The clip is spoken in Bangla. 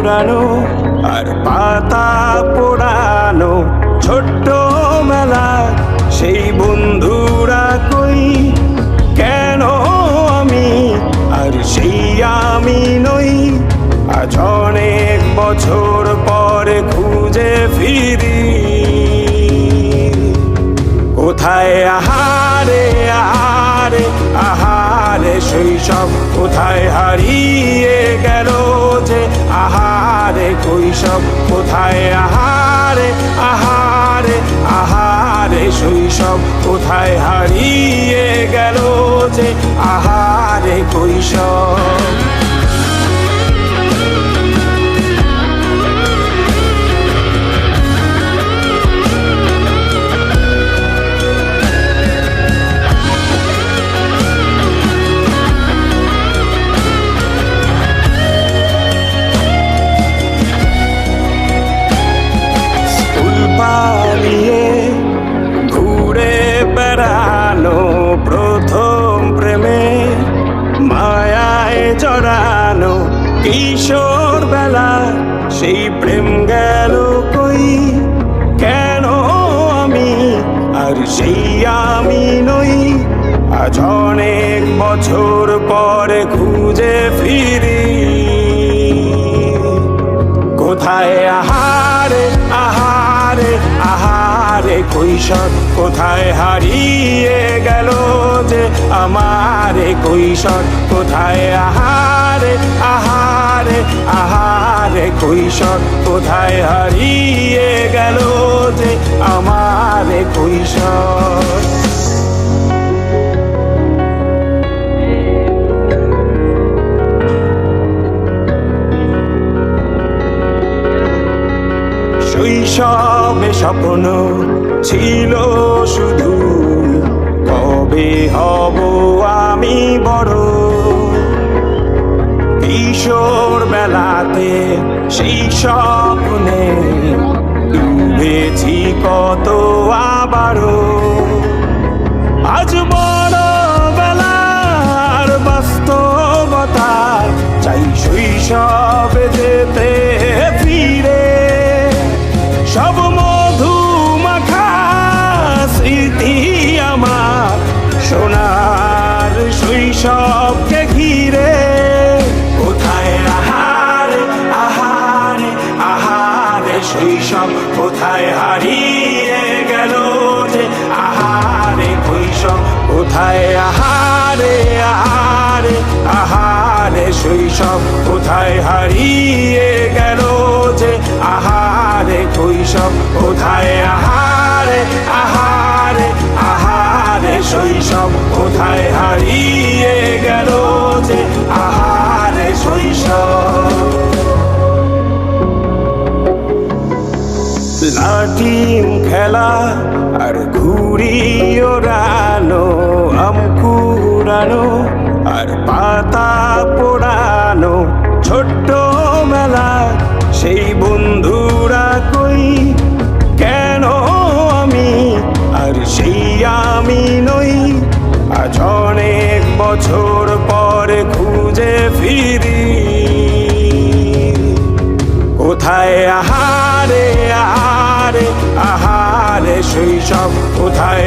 পুরানো আর পাতা পোড়ানো ছোট্ট মেলা সেই বন্ধুরা কই কেন আমি আর সেই আমি নই আজ অনেক বছর পরে খুঁজে ফিরি কোথায় আহারে আহারে আহারে শৈশব কোথায় হারিয়ে গেল যে আহারে কৈশব কোথায় আহারে আহারে আহারে শৈশব কোথায় হারিয়ে গেল যে আহারে কৈশব পালিয়ে ঘুরে বেড়ানো প্রথম প্রেমে মায়ায় জড়ানো কিশোর বেলা সেই প্রেম গেল কই কেন আমি আর সেই আমি নই আজ অনেক বছর পরে খুঁজে ফিরি কোথায় আহারে আহারে আহারে কৈশোর কোথায় হারিয়ে গেল যে আমারে কৈশোর কোথায় আহারে আহারে আহারে কৈশোর কোথায় হারিয়ে গেল যে আমারে কৈশোর শৈশবে স্বপ্ন ছিল শুধু কবে হব আমি বড় কিশোর বেলাতে সেই স্বপ্নে ডুবেছি কত আবারও আজ বড় বেলার বাস্তবতা চাই শৈশবে যেতে ফিরে সব মধু মাখা স্মৃতি আমার সোনার শৈশবকে ঘিরে কোথায় আহারে আহারে আহারে শৈশব কোথায় হারিয়ে গেল যে আহারে কৈশোর কোথায় আহারে আহারে আহারে শৈশব কোথায় হারিয়ে গেল যে আহারে কৈশোর কোথায় আহারে আহারে আহারে শৈশব কোথায় হারিয়ে গেল যে আহারে শৈশব লাঠিম খেলা আর ঘুড়ি ওড়ানো আম কুড়ানো আর পাতা পোড়ানো ছোট্ট মেলা সেই বন্ধুরা কই কেন আমি আর সেই আমি নই আজ অনেক বছর পরে খুঁজে ফিরি কোথায় আহারে আহারে আহারে শৈশব কোথায়